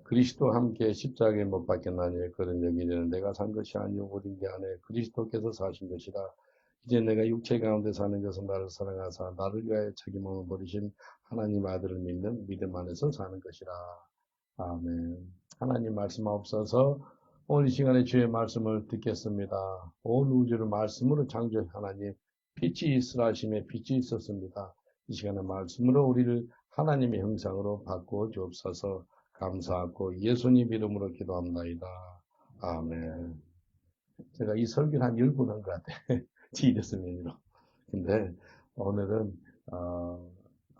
그리스도와 함께 십자가에 못 박혔나니 그런 여기는 내가 산 것이 아니오 오직 내 안에 그리스도께서 사신 것이라. 이제 내가 육체 가운데 사는 것은 나를 사랑하사 나를 위하여 자기 몸을 버리신 하나님 아들을 믿는 믿음 안에서 사는 것이라. 아멘. 하나님 말씀하옵소서. 오늘 이 시간에 주의 말씀을 듣겠습니다. 온 우주를 말씀으로 창조한 하나님, 빛이 있으라 하심에 빛이 있었습니다. 이 시간에 말씀으로 우리를 하나님의 형상으로 바꾸어 주옵소서. 감사하고 예수님 이름으로 기도합나이다. 아멘. 제가 이 설교를 한 10번 한 것 같아. 지렸으면으로. 근데 오늘은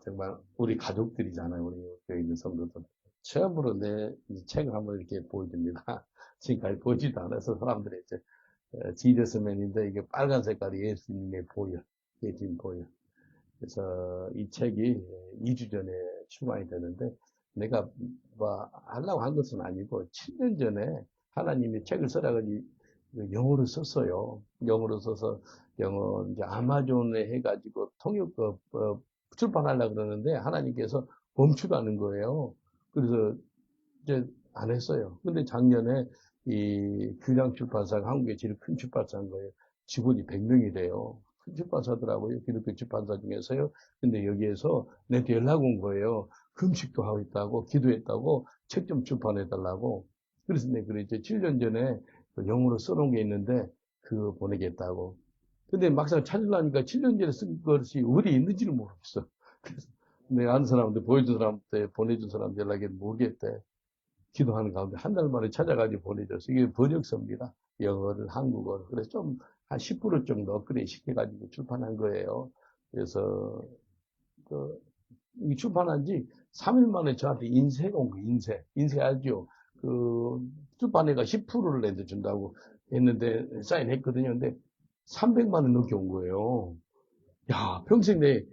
정말 우리 가족들이잖아요. 우리 여기 있는 성도들. 처음으로 내 책을 한번 이렇게 보여줍니다. 지금까지 보지도 않아서 사람들이 이제 지렸으면인데 이게 빨간 색깔이 예수님의 보여. 예수님 보여. 그래서 이 책이 2주 전에 출간이 되는데 내가 뭐 하려고 한 것은 아니고 7년 전에 하나님이 책을 써라가지고 영어로 썼어요. 영어로 써서 영어 이제 아마존에 해가지고 통역 출판하려고 그러는데 하나님께서 멈추라는 거예요. 그래서 이제 안 했어요. 근데 작년에 이 규량 출판사가 한국의 제일 큰 출판사인 거예요. 직원이 100명이 돼요. 큰 출판사더라고요. 기독교 출판사 중에서요. 근데 여기에서 내한테 연락 온 거예요. 금식도 하고 있다고, 기도했다고, 책 좀 출판해달라고. 그래서 내가 그랬죠. 7년 전에 영어로 써놓은 게 있는데, 그거 보내겠다고. 근데 막상 찾으려니까 7년 전에 쓴 것이 어디 있는지를 모르겠어. 그래서 내가 아는 사람한테 보여준 사람한테 보내준 사람한테 연락해도 모르겠대. 기도하는 가운데 한 달 만에 찾아가지고 보내줘서 이게 번역서입니다. 영어를 한국어를. 그래서 좀 한 10% 정도 업그레이드 시켜가지고 출판한 거예요. 그래서 그, 이 출판한 지 3일 만에 저한테 인쇄가 온 거예요. 인쇄 알죠? 그 출판회가 10%를 내준다고 했는데 사인했거든요. 근데 300만 원 넘게 온 거예요. 야, 평생 내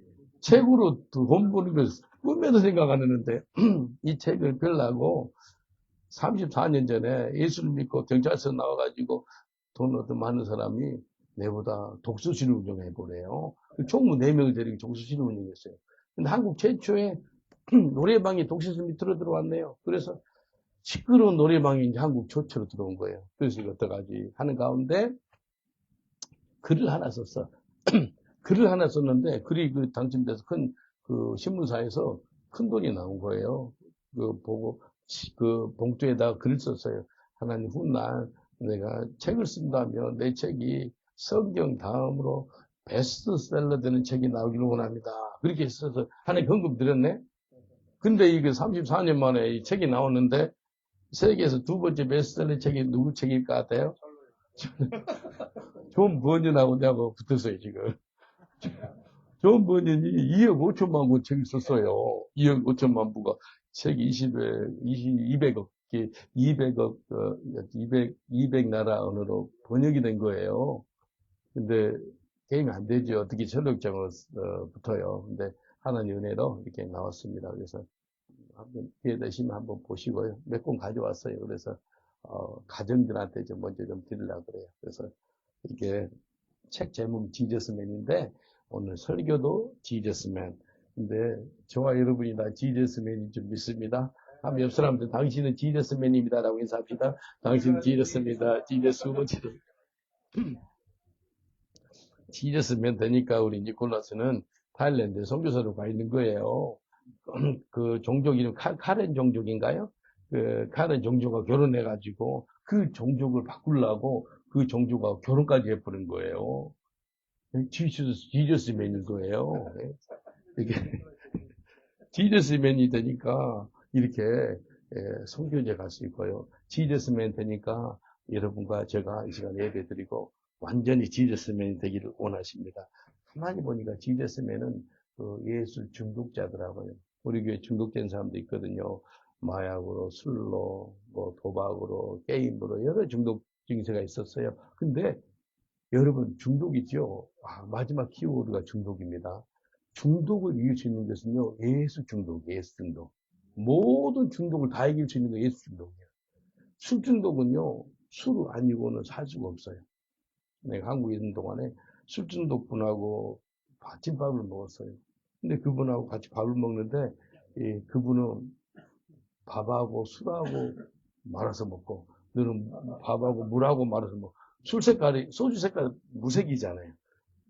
책으로 돈 버는 걸 꿈에도 생각 안 했는데 이 책을 펴려고 34년 전에 예수를 믿고 경찰서 나와가지고 돈 얻어 많은 사람이 내보다 독서실을 운영해보래요. 총무 4명을 데리고 독서실을 운영했어요. 근데 한국 최초의 노래방이 독서실 밑으로 들어왔네요. 그래서 시끄러운 노래방이 이제 한국 최초로 들어온 거예요. 그래서 이거 어떡하지 하는 가운데 글을 하나 썼어. 글을 하나 썼는데 글이 당첨돼서 그 신문사에서 큰 돈이 나온 거예요. 그 보고 그 봉투에다가 글을 썼어요. 하나님 훗날 내가 책을 쓴다면 내 책이 성경 다음으로 베스트셀러 되는 책이 나오기를 원합니다. 그렇게 써서 하나님 현금 드렸네. 근데 이게 34년 만에 이 책이 나오는데 세계에서 두 번째 베스트셀러 책이 누구 책일 것 같아요? 존 버년하고 내가 붙었어요 지금. 존 버년이 2억 5천만 권 책을 썼어요. 2억 5천만 부가 책 200억, 200억, 200 나라 언어로 번역이 된 거예요. 근데 게임이 안 되죠. 어떻게 전력장으로 붙어요. 근데 하나님 은혜로 이렇게 나왔습니다. 그래서 한번 기회 되시면 한번 보시고요. 몇 권 가져왔어요. 그래서 가정들한테 좀 먼저 좀 드리려고 그래요. 그래서 이게 책 제목 지저스맨인데 오늘 설교도 지저스맨. 근데 저와 여러분이 다 지저스맨인 줄 믿습니다. 한번 옆 사람들 당신은 지저스맨입니다라고 인사합시다. 당신은 지저스입니다. 지저스맨 되니까 우리 니콜라스는 타일랜드 선교사로 가 있는 거예요. 그 종족 이름 카렌 종족인가요? 그 카렌 종족과 결혼해가지고 그 종족을 바꾸려고 그 종족하고 결혼까지 해버린 거예요. 지저스맨일 거예요. 이게 지저스맨이 되니까 이렇게 선교제 갈 수 있고요. 지저스맨 되니까 여러분과 제가 이 시간에 예배 드리고 완전히 지저스맨이 되기를 원하십니다. 가만히 보니까 지저스맨은 그 예술 중독자더라고요. 우리 교회 중독된 사람도 있거든요. 마약으로, 술로, 뭐 도박으로, 게임으로 여러 중독 증세가 있었어요. 근데 여러분 중독이죠. 마지막 키워드가 중독입니다. 중독을 이길 수 있는 것은요, 예수 중독, 예수 중독. 모든 중독을 다 이길 수 있는 게 예수 중독이에요. 술 중독은요, 술 아니고는 살 수가 없어요. 내가 한국에 있는 동안에 술 중독 분하고 아침밥을 먹었어요. 근데 그분하고 같이 밥을 먹는데, 그분은 밥하고 술하고 말아서 먹고, 너는 밥하고 물하고 말아서 먹고, 술 색깔이, 소주 색깔 무색이잖아요.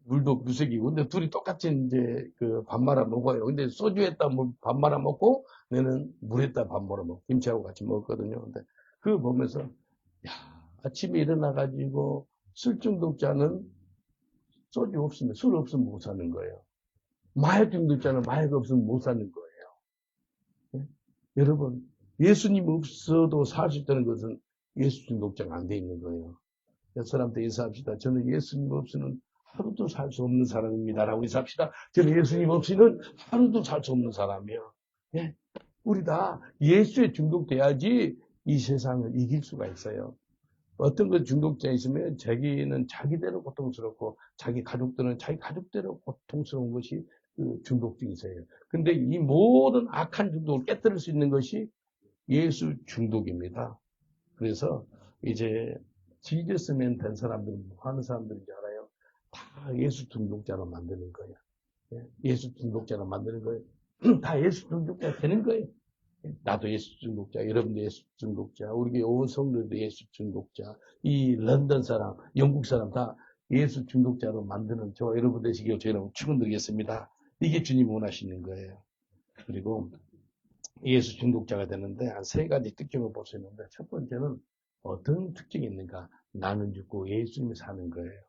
물도 무색이고. 근데 둘이 똑같이 이제 그 밥 말아 먹어요. 근데 소주에다 밥 말아 먹고, 너는 물에다 밥 말아 먹고, 김치하고 같이 먹거든요. 근데 그거 보면서, 야, 아침에 일어나가지고 술 중독자는 소주 없으면, 술 없으면 못 사는 거예요. 마약 중독자는 마약 없으면 못 사는 거예요. 예? 여러분, 예수님 없어도 살 수 있다는 것은 예수 중독자가 안 돼 있는 거예요. 사람한테 인사합시다. 저는 예수님 없이는 하루도 살 수 없는 사람입니다라고 인사합시다. 저는 예수님 없이는 하루도 살 수 없는 사람이에요. 예? 우리 다 예수에 중독돼야지 이 세상을 이길 수가 있어요. 어떤 것 중독자 있으면 자기는 자기대로 고통스럽고 자기 가족들은 자기 가족대로 고통스러운 것이 그 중독증이세요. 근데 이 모든 악한 중독을 깨뜨릴 수 있는 것이 예수 중독입니다. 그래서 이제 지저스맨 된 사람들은 뭐 하는 사람들인지 알아요? 다 예수 중독자로 만드는 거예요. 예수 중독자로 만드는 거예요. 다 예수 중독자 되는 거예요. 나도 예수 중독자, 여러분도 예수 중독자, 우리 온 성도도 예수 중독자, 이 런던 사람, 영국 사람 다 예수 중독자로 만드는 저 여러분 되시길 저희는 축원드리겠습니다. 이게 주님 원하시는 거예요. 그리고 예수 중독자가 되는데 한 세 가지 특징을 볼 수 있는데 첫 번째는 어떤 특징이 있는가? 나는 죽고 예수님이 사는 거예요.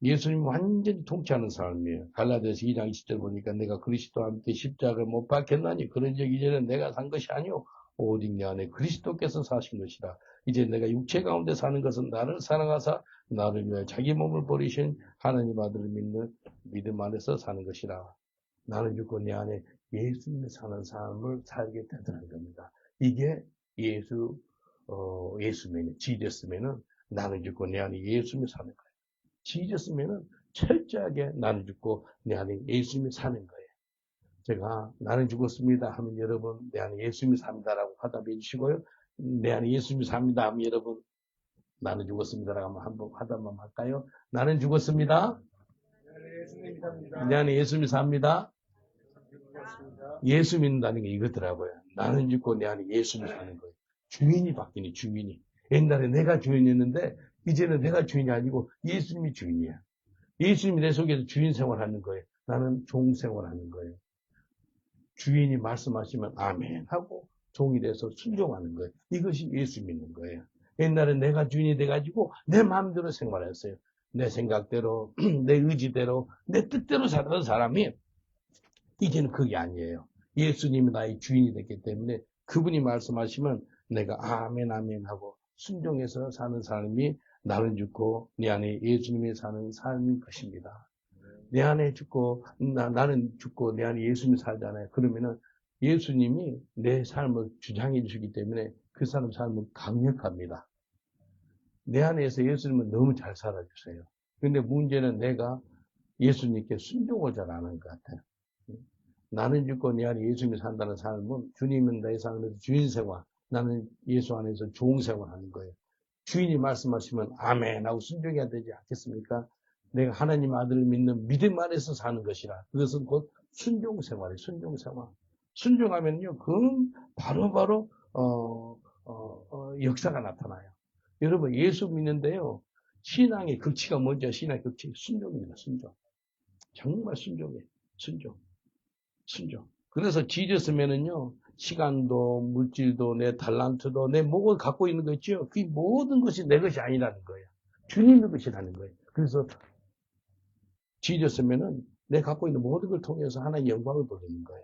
예수님 완전히 통치하는 삶이에요. 갈라디아서 2장 20절 보니까 내가 그리스도와 함께 십자가를 못 박혔나니 그런 적 이제는 내가 산 것이 아니오 오직 내 안에 그리스도께서 사신 것이라. 이제 내가 육체 가운데 사는 것은 나를 사랑하사 나를 위하여 자기 몸을 버리신 하나님 아들을 믿는 믿음 안에서 사는 것이라. 나는 죽고 내 안에 예수님이 사는 삶을 살게 되더라는 겁니다. 이게 예수면은 지저스면은 나는 죽고 내 안에 예수님이 사는 거예요. 지졌으면은 철저하게 나는 죽고 내 안에 예수님이 사는 거예요. 제가 나는 죽었습니다 하면 여러분 내 안에 예수님이 삽니다라고 화답해 주시고요. 내 안에 예수님이 삽니다 하면 여러분 나는 죽었습니다라고 한번 화답만 할까요? 나는 죽었습니다. 내 안에 예수님이 삽니다. 예수 믿는다는 게 이거더라고요. 나는 죽고 내 안에 예수님이 사는 거예요. 주인이 바뀌니 주인이. 옛날에 내가 주인이었는데 이제는 내가 주인이 아니고 예수님이 주인이야. 예수님이 내 속에서 주인 생활하는 거예요. 나는 종 생활하는 거예요. 주인이 말씀하시면 아멘 하고 종이 돼서 순종하는 거예요. 이것이 예수 믿는 거예요. 옛날에 내가 주인이 돼가지고 내 마음대로 생활했어요. 내 생각대로, 내 의지대로, 내 뜻대로 살던 사람이 이제는 그게 아니에요. 예수님이 나의 주인이 됐기 때문에 그분이 말씀하시면 내가 아멘 아멘 하고 순종해서 사는 사람이 나는 죽고 내 안에 예수님이 사는 삶인 것입니다. 내 안에 죽고 나는 죽고 내 안에 예수님이 살잖아요. 그러면은 예수님이 내 삶을 주장해 주시기 때문에 그 사람 삶은 강력합니다. 내 안에서 예수님은 너무 잘 살아주세요. 근데 문제는 내가 예수님께 순종을 잘 안 하는 것 같아요. 나는 죽고 내 안에 예수님이 산다는 삶은 주님은 내 삶에서 주인 생활, 나는 예수 안에서 종 생활하는 거예요. 주인이 말씀하시면 아멘 하고 순종해야 되지 않겠습니까? 내가 하나님 아들을 믿는 믿음 안에서 사는 것이라. 그것은 곧 순종 생활이에요. 순종 생활. 순종하면요, 그건 바로바로 역사가 나타나요. 여러분 예수 믿는데요, 신앙의 극치가 뭔지 신앙의 극치 순종입니다. 순종. 정말 순종이에요. 순종. 순종. 그래서 지졌으면은요, 시간도, 물질도, 내 달란트도, 내 목을 갖고 있는 거 있죠? 그 모든 것이 내 것이 아니라는 거예요. 주님의 것이라는 거예요. 그래서 지졌으면은 내 갖고 있는 모든 걸 통해서 하나의 영광을 돌리는 거예요.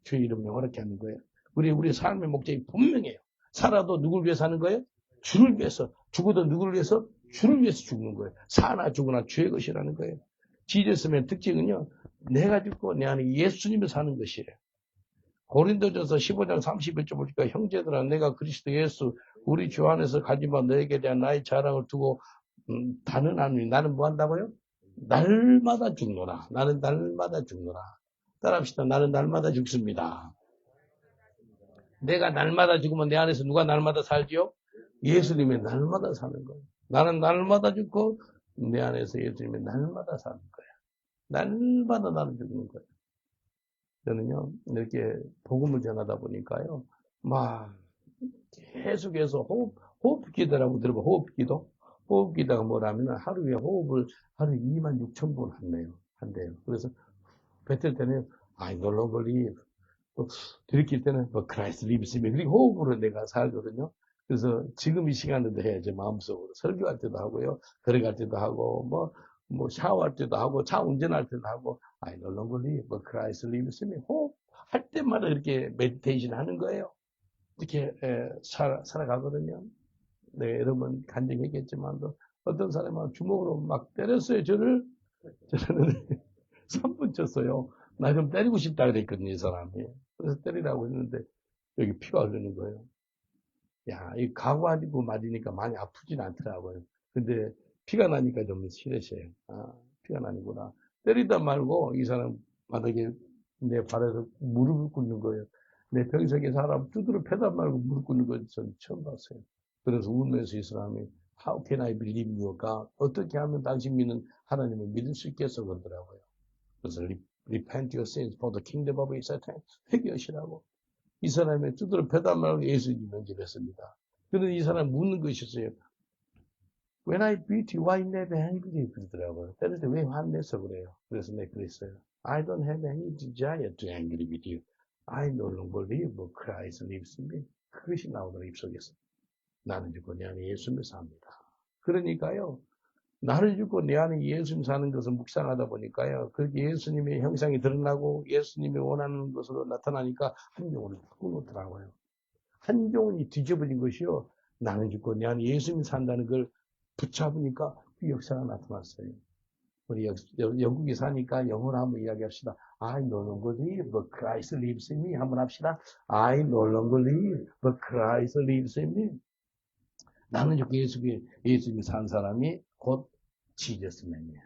주의 이름을 영화롭게 하는 거예요. 우리 삶의 목적이 분명해요. 살아도 누굴 위해서 사는 거예요? 주를 위해서. 죽어도 누구를 위해서? 주를 위해서 죽는 거예요. 사나 죽으나 주의 것이라는 거예요. 지졌으면 특징은요, 내가 죽고 내 안에 예수님이 사는 것이래요. 고린도전서 15장 31절 보니까 형제들아 내가 그리스도 예수 우리 주 안에서 가지마 너에게 대한 나의 자랑을 두고 단언하노니 나는 뭐 한다고요? 날마다 죽노라. 나는 날마다 죽노라. 따라합시다. 나는 날마다 죽습니다. 내가 날마다 죽으면 내 안에서 누가 날마다 살지요? 예수님이 날마다 사는 거예요. 나는 날마다 죽고 내 안에서 예수님이 날마다 사는 거예요. 날마다 나는 죽는 거예요. 저는요, 이렇게 복음을 전하다 보니까요, 막 계속해서 호흡기도라고 들어봐. 호흡기도. 호흡기도가 뭐라면 하루에 호흡을 하루에 2만 6천 번 한대요. 그래서 뱉을 때는 I no longer live. 또 들이킬 때는 뭐 Christ lives in me. 그리고 호흡으로 내가 살거든요. 그래서 지금 이 시간에도 해야지 마음속으로. 설교할 때도 하고요. 걸어갈 때도 하고 뭐 샤워할 때도 하고 차 운전할 때도 하고 I no longer live, but Christ lives in me. 호흡할 때마다 이렇게 메디테이션 하는 거예요. 이렇게 살아가거든요. 네, 여러분 간증했겠지만도 어떤 사람은 주먹으로 막 때렸어요. 저는 3분 쳤어요. 나 좀 때리고 싶다 그랬거든요, 이 사람이. 그래서 때리라고 했는데 여기 피가 흐르는 거예요. 야, 이 각오하고 맞으니까 많이 아프진 않더라고요. 근데 피가 나니까 좀 싫으셔요. 아, 피가 나는구나. 때리다 말고 이 사람 바닥에 내 발에서 무릎을 꿇는 거예요. 내 병석에 사람 두드려 패다 말고 무릎 꿇는 걸 전 처음 봤어요. 그래서 울면서 이 사람이 How can I believe you, God? 어떻게 하면 당신 믿는 하나님을 믿을 수 있겠어? 그러더라고요. 그래서 repent your sins for the kingdom of Satan. 회개하시라고. 이 사람의 두드러 패다 말고 예수님 면접했습니다. 그런데 이 사람 묻는 것이 있어요. When I beat you, why never angry? 그러더라고요. 때릴 때 왜 화내서 그래요? 그래서 내가 그랬어요. I don't have any desire to angry with you. I no longer live, but Christ lives in me. 그것이 나오더라 입속에서. 나는 죽고 내 안에 예수님을 삽니다. 그러니까요. 나를 죽고 내 안에 예수님 사는 것을 묵상하다 보니까요. 그렇게 예수님의 형상이 드러나고 예수님이 원하는 것으로 나타나니까 한동훈을 바꾸놓더라고요. 한동훈이 뒤집어진 것이요. 나는 죽고 내 안에 예수님이 산다는 걸 붙잡으니까 그 역사가 나타났어요. 우리 영국에 사니까 영어로 한번 이야기합시다. I no longer live, but Christ lives in me. 한번 합시다. I no longer live, but Christ lives in me. 나는 죽고 예수님이 산 사람이 곧 지저스맨이에요.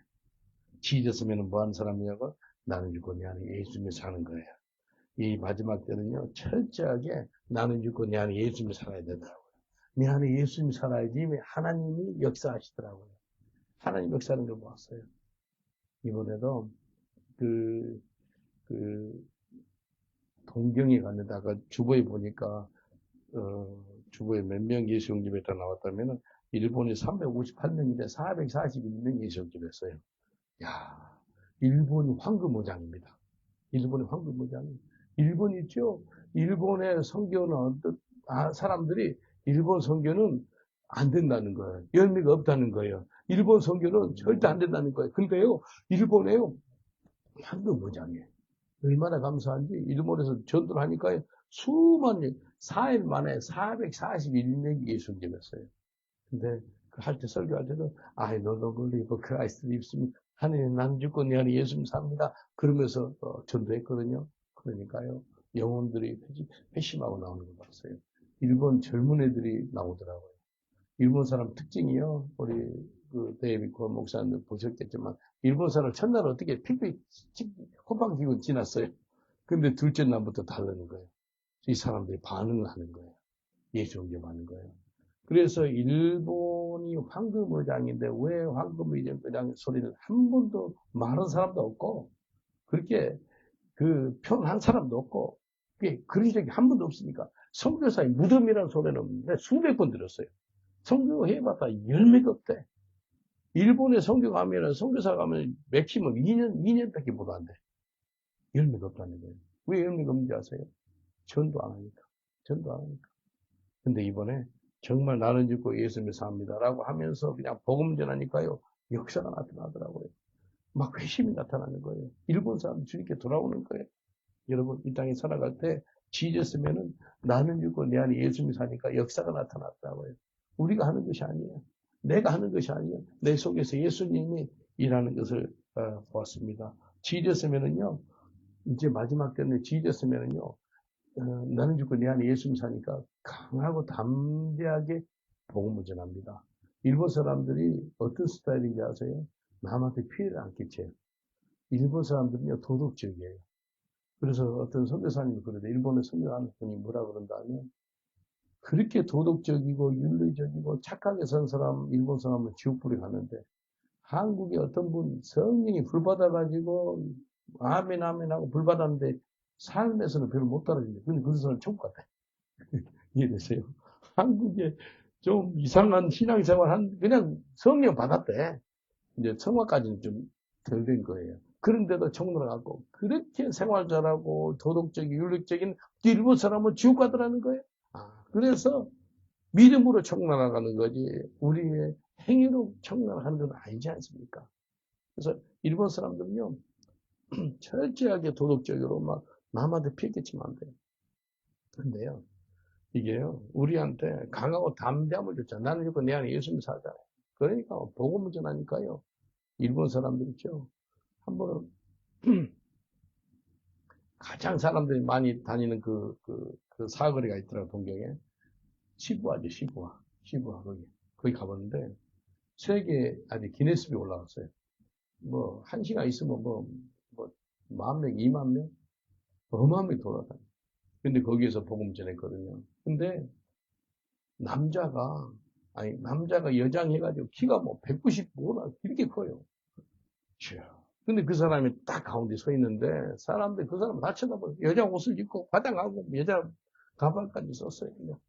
지저스맨은 뭐 하는 사람이냐고? 나는 죽고 내 안에 예수님이 사는 거예요. 이 마지막 때는요, 철저하게 나는 죽고 내 안에 예수님이 살아야 되더라고요. 내 안에 예수님이 살아야지 하나님이 역사하시더라고요. 하나님 역사하는 걸 보았어요. 이번에도 그 동경에 갔는다가 주보에 보니까 주보에 몇 명 예수님집에 다 나왔다면은 일본이 358명인데 441명 예수님집에 했어요. 야, 일본이 황금무장입니다. 일본의 황금무장. 일본 있죠? 일본의 선교는 사람들이 일본 선교는 안 된다는 거예요. 열매가 없다는 거예요. 일본 선교는 절대 안 된다는 거예요. 근데요, 일본에요, 황금무장이에요. 얼마나 감사한지 일본에서 전도를 하니까 수만 4일 만에 441명이 예수님 했어요. 근데 할 때 설교할 때도 I no longer live, Christ lives in me. 하나님 난 죽고 내 안에 예수님 삽니다. 그러면서 전도했거든요. 그러니까요. 영혼들이 회심하고 나오는 걸 봤어요. 일본 젊은 애들이 나오더라고요. 일본 사람 특징이요. 우리 데이비드 목사님 보셨겠지만 일본 사람 첫날 어떻게 픽픽 호빵 기고 지났어요. 근데 둘째 날부터 다르는 거예요. 이 사람들이 반응을 하는 거예요. 예수 영접하는 거예요. 그래서 일본이 황금의장인데 왜 황금의장 소리를 한 번도 말한 사람도 없고 그렇게 표현한 사람도 없고 그런 적이 한 번도 없으니까 선교사의 무덤이라는 소리는 수백 번 들었어요. 선교 해봤다 열매가 없대. 일본에 선교 가면은 선교사 가면 맥시멈 2년밖에 못 한대. 열매가 없다는 거예요. 왜 열매가 없는지 아세요? 전도 안 하니까. 전도 안 하니까. 근데 이번에 정말 나는 죽고 예수님을 삽니다라고 하면서 그냥 복음 전하니까요. 역사가 나타나더라고요. 막 회심이 나타나는 거예요. 일본 사람 주님께 돌아오는 거예요. 여러분 이 땅에 살아갈 때 지졌으면은 나는 죽고 내 안에 예수님이 사니까 역사가 나타났다고요. 우리가 하는 것이 아니에요. 내가 하는 것이 아니에요. 내 속에서 예수님이 일하는 것을 보았습니다. 지졌으면은요. 이제 마지막 때는 지졌으면은요. 나는 죽고 내 안에 예수님 사니까 강하고 담대하게 복음을 전합니다. 일본 사람들이 어떤 스타일인지 아세요? 남한테 피해를 안 끼쳐요. 일본 사람들은요 도덕적이에요. 그래서 어떤 선교사님이 그러는데 일본에 선교하는 분이 뭐라 그런다면 그렇게 도덕적이고 윤리적이고 착하게 산 사람 일본 사람은 지옥불에 가는데 한국의 어떤 분 성령이 불받아가지고 아멘 아멘 하고 불받았는데 삶에서는 별로 못 따라준대. 근데 그 사람은 천국 같아. 이해되세요? 한국에 좀 이상한 신앙생활 그냥 성령 받았대. 이제 성화까지는 좀 덜 된 거예요. 그런데도 청문을 하고, 그렇게 생활 잘하고, 도덕적인, 윤리적인 일본 사람은 지옥 가더라는 거예요. 그래서 믿음으로 청문하는 거지, 우리의 행위로 청문하는 건 아니지 않습니까? 그래서 일본 사람들은요, 철저하게 도덕적으로 막 남한테 피해 끼치면 안 돼요. 근데요, 이게요, 우리한테 강하고 담대함을 줬잖아. 나는 이거 내 안에 예수님 살잖아요. 그러니까 복음을 전하니까요. 일본 사람들 있죠. 한번 가장 사람들이 많이 다니는 그 사거리가 있더라고, 동경에. 시부아죠, 시부아. 시부아, 거기 가봤는데, 세계, 아니, 기네스북에 올라갔어요. 뭐, 한 시간 있으면 뭐, 10,000명, 20,000명? 어마어마하게 돌아다녀. 근데 거기에서 복음 전했거든요. 근데 남자가 여장 해가지고 키가 뭐 195나 이렇게 커요. 근데 그 사람이 딱 가운데 서 있는데 사람들이 그 사람 다 쳐다봐요. 여자 옷을 입고 화장하고 여자 가발까지 썼어요. 그냥.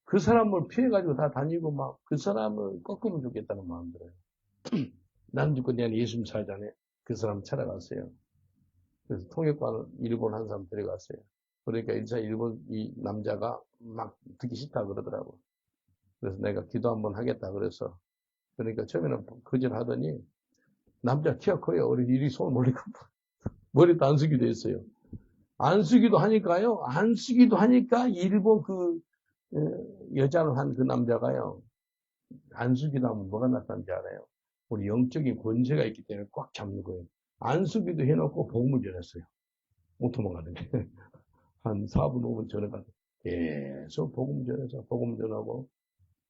그 사람을 피해가지고 다 다니고 막 그 사람을 꺾으면 좋겠다는 마음 들어요. 나는 죽고 내 안에 예수님 살자네. 그 사람 찾아갔어요. 그래서 통역관을 일본 한 사람 데려갔어요. 그러니까 일본 이 남자가 막 듣기 싫다 그러더라고. 그래서 내가 기도 한번 하겠다 그래서 그러니까 처음에는 거절 하더니 남자 키가 커요. 우리 일이 손 몰리고 머리도 안 쓰기도 했어요. 안 쓰기도 하니까요. 안 쓰기도 하니까 일본 여자를 한 그 남자가요. 안 쓰기도 하면 뭐가 나타난지 알아요? 우리 영적인 권세가 있기 때문에 꽉 잡는 거예요. 안 쓰기도 해놓고 복음을 전했어요. 못 도망가는 게. 한 4분, 5분 전에가 계속 복음 전해서 복음 전하고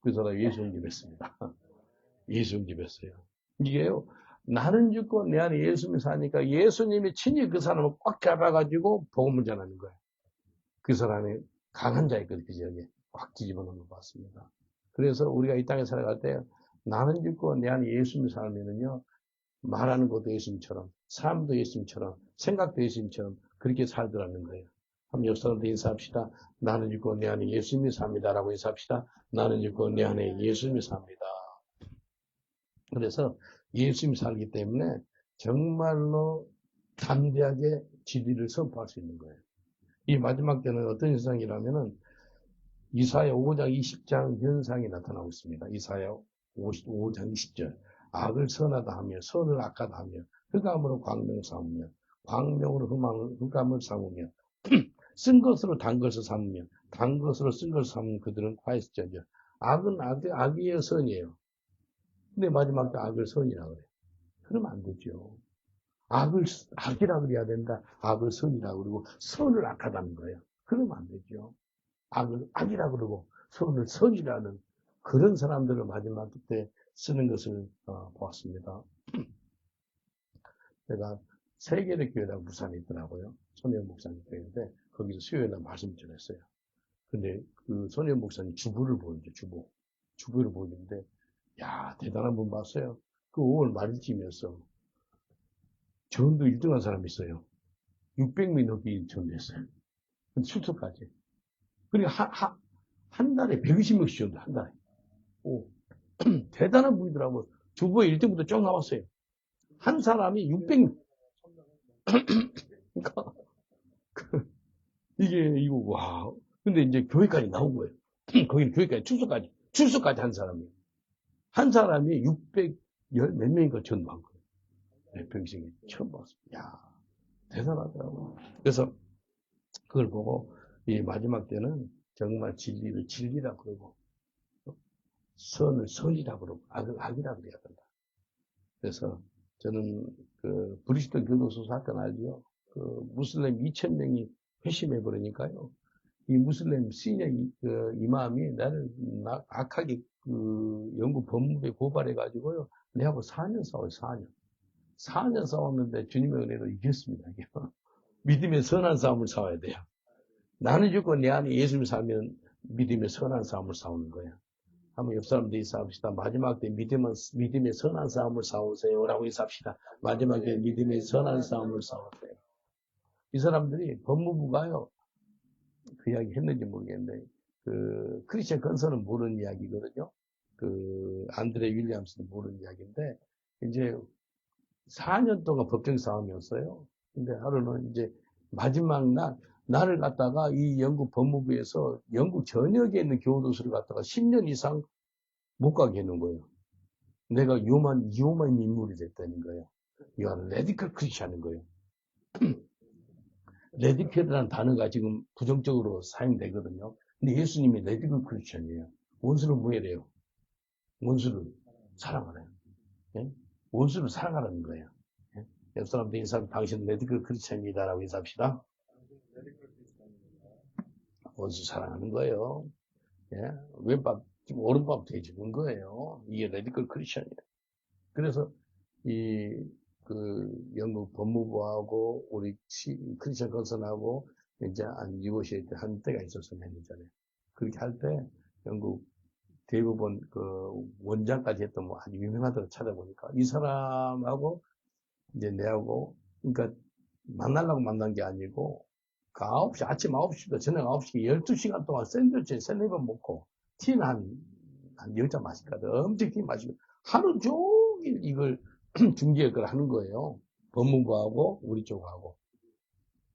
그 사람 예수 영접했습니다. 예수 영접했어요. 이게요. 나는 죽고 내 안에 예수님이 사니까 예수님이 친히 그 사람을 꽉 잡아가지고 복음을 전하는 거예요. 그 사람이 강한 자였거든요. 그 지역에 꽉 뒤집어 놓은 것 같습니다. 그래서 우리가 이 땅에 살아갈 때 나는 죽고 내 안에 예수님이 살면은요. 말하는 것도 예수님처럼 삶도 예수님처럼 생각도 예수님처럼 그렇게 살더라는 거예요. 한번 옆 사람도 인사합시다. 나는 죽고 내 안에 예수님이 삽니다라고 인사합시다. 나는 죽고 내 안에 예수님이 삽니다. 그래서 예수님이 살기 때문에 정말로 담대하게 진리를 선포할 수 있는 거예요. 이 마지막 때는 어떤 현상이라면은 이사야 5장 20장 현상이 나타나고 있습니다. 이사야 5장 20절. 악을 선하다 하며 선을 악하다 하며 흑암으로 광명을 삼으며 광명으로 흑암을 삼으며 쓴 것으로 단 것을 삼으며 단 것으로 쓴 것을 삼는 그들은 과했을지어다. 악은 악이에요, 선이에요. 근데 마지막 때 악을 선이라 그래요. 그러면 안 되죠. 악이라 그래야 된다. 악을 선이라 그러고 선을 악하다는 거예요. 그러면 안 되죠. 악을 악이라 그러고 선을 선이라는 그런 사람들을 마지막 때 쓰는 것을 보았습니다. 제가 세계의 교회라고 부산에 있더라고요. 손혜원 목사님 교회인데 거기서 수요일날 말씀 전했어요. 근데 그 손혜원 목사님 주부를 보는데 주부를 보는데 야 대단한 분 봤어요. 그 5월 말쯤이었어. 전도 1등한 사람이 있어요. 600명 넘게 전도했어요. 근데 출석까지. 그러니까 한 달에 120명씩 전도 한 달에. 오, 대단한 분이더라고요. 주부의 1등부터 쭉 나왔어요. 한 사람이 600명. 그러니까 이거 와. 근데 이제 교회까지 나온 거예요. 거기는 교회까지 출석까지 한 사람이에요. 한 사람이 600 몇 명인가 전도한 거예요. 내 평생에 처음 봤습니다. 야 대단하더라고요. 그래서 그걸 보고 이 마지막 때는 정말 진리를 진리라 그러고 선을 선이라 그러고 악을 악이라 그래야 된다. 그래서 저는 그 브리스톨 교도소 사건 알죠? 그 무슬림 2,000명이 회심해 버리니까요. 이 무슬림 시니어 이마음이 나를 악하게 그 영국 법무부에 고발해 가지고요. 내하고 4년 싸워요. 4년. 4년 싸웠는데 주님의 은혜로 이겼습니다. 믿음의 선한 싸움을 싸워야 돼요. 나는 죽고 내 안에 예수님 살면 믿음의 선한 싸움을 싸우는 거예요. 한번 옆 사람들이 인사합시다. 마지막 때 믿음의 선한 싸움을 싸우세요. 라고 인사합시다. 마지막에 믿음의 선한 싸움을 싸우세요. 이 사람들이 법무부가요. 그 이야기 했는지 모르겠는데, 크리스천 건설은 모르는 이야기거든요. 안드레 윌리엄스도 모르는 이야기인데, 이제 4년 동안 법정 싸움이었어요. 근데 하루는 이제 마지막 나를 갖다가 이 영국 법무부에서 영국 전역에 있는 교도소를 갖다가 10년 이상 못 가게 해놓은 거예요. 내가 위험한 인물이 됐다는 거예요. 이건 레디컬 크리스천인 거예요. 레디컬이라는 단어가 지금 부정적으로 사용되거든요. 근데 예수님이 레디컬 크리스천이에요. 원수를 무해래요. 원수를 사랑하래요. 예? 원수를 사랑하라는 거예요. 예? 옆 사람도 인사하면 당신은 레디컬 크리스천이다라고 인사합시다. 원수 사랑하는 거예요. 예? 왼밥, 지금 오른밥 돼주는 거예요. 이게 레디컬 크리스천이에요. 그래서 영국 법무부하고 우리 크리스천 건설하고 이제 이것이 한 때가 있었어, 매니저에. 그렇게 할 때 영국 대부분 원장까지 했던 뭐 아주 유명하다고 찾아보니까 이 사람하고 이제 내하고 그러니까 만나려고 만난 게 아니고 아침 9시부터 저녁 9시 12시간 동안 샌드위치 3-4번 먹고 티는 한 10잔 마시거든. 엄청 티 마시고 하루 종일 이걸 중개역을 하는 거예요. 법무부하고 우리 쪽하고.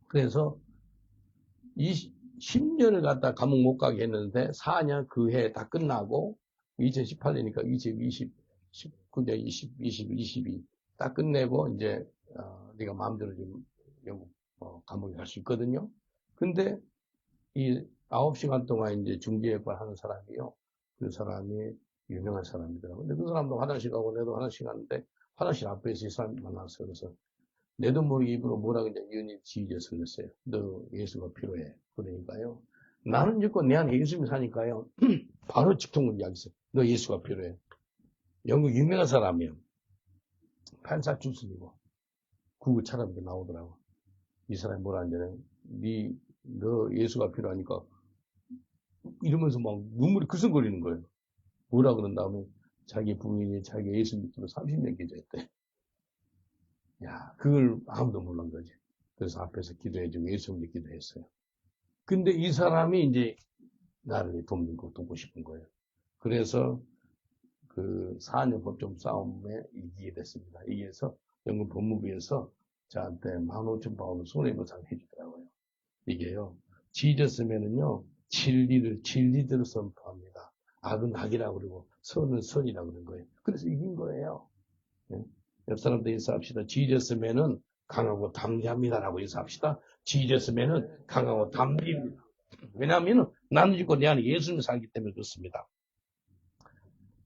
그래서 10년을 갖다 감옥 못 가게 했는데 4년 그 해 다 끝나고 2018년이니까 2020, 19년 20, 22 딱 끝내고 이제 네가 마음대로 좀 영국 감옥에 갈 수 있거든요. 근데 이 9시간 동안 이제 중개역을 하는 사람이요. 그 사람이 유명한 사람이더라고요. 근데 그 사람도 화장실 가고 내도 화장실 가는데 화장실 앞에서 이 사람 만났어요. 그래서 내도 모르게 입으로 뭐라 그냥 이언이 지휘져서 그랬어요. 너 예수가 필요해. 그러니까요. 나는 죽고 내 안에 예수님이 사니까요. 바로 직통을 이야기했어요. 너 예수가 필요해. 영국 유명한 사람이에요. 판사 출신이고. 구구 차람도 나오더라고. 이 사람이 뭐라 하냐면 너 예수가 필요하니까 이러면서 막 눈물이 글썽거리는 거예요. 뭐라 그런 다음에 자기 부인이 자기 예수 믿기로 30년 기도했대. 야, 그걸 아무도 몰란 거지. 그래서 앞에서 기도해주고 예수 믿기 기도했어요. 근데 이 사람이 이제 나를 돕고 싶은 거예요. 그래서 4년 법정 싸움에 이기게 됐습니다. 이겨서 영국 법무부에서 저한테 15,000파운드 손해보상 해주더라고요. 이게요. 지졌으면은요, 진리대로 선포합니다. 악은 악이라고 그러고, 선은 선이라고 그런 거예요. 그래서 이긴 거예요. 예? 옆 사람도 인사합시다. 지졌으면은 강하고 담대합니다라고 인사합시다. 지졌으면은 강하고 담대합니다. 왜냐하면 나는 죽고 내 안에 예수님이 살기 때문에 그렇습니다.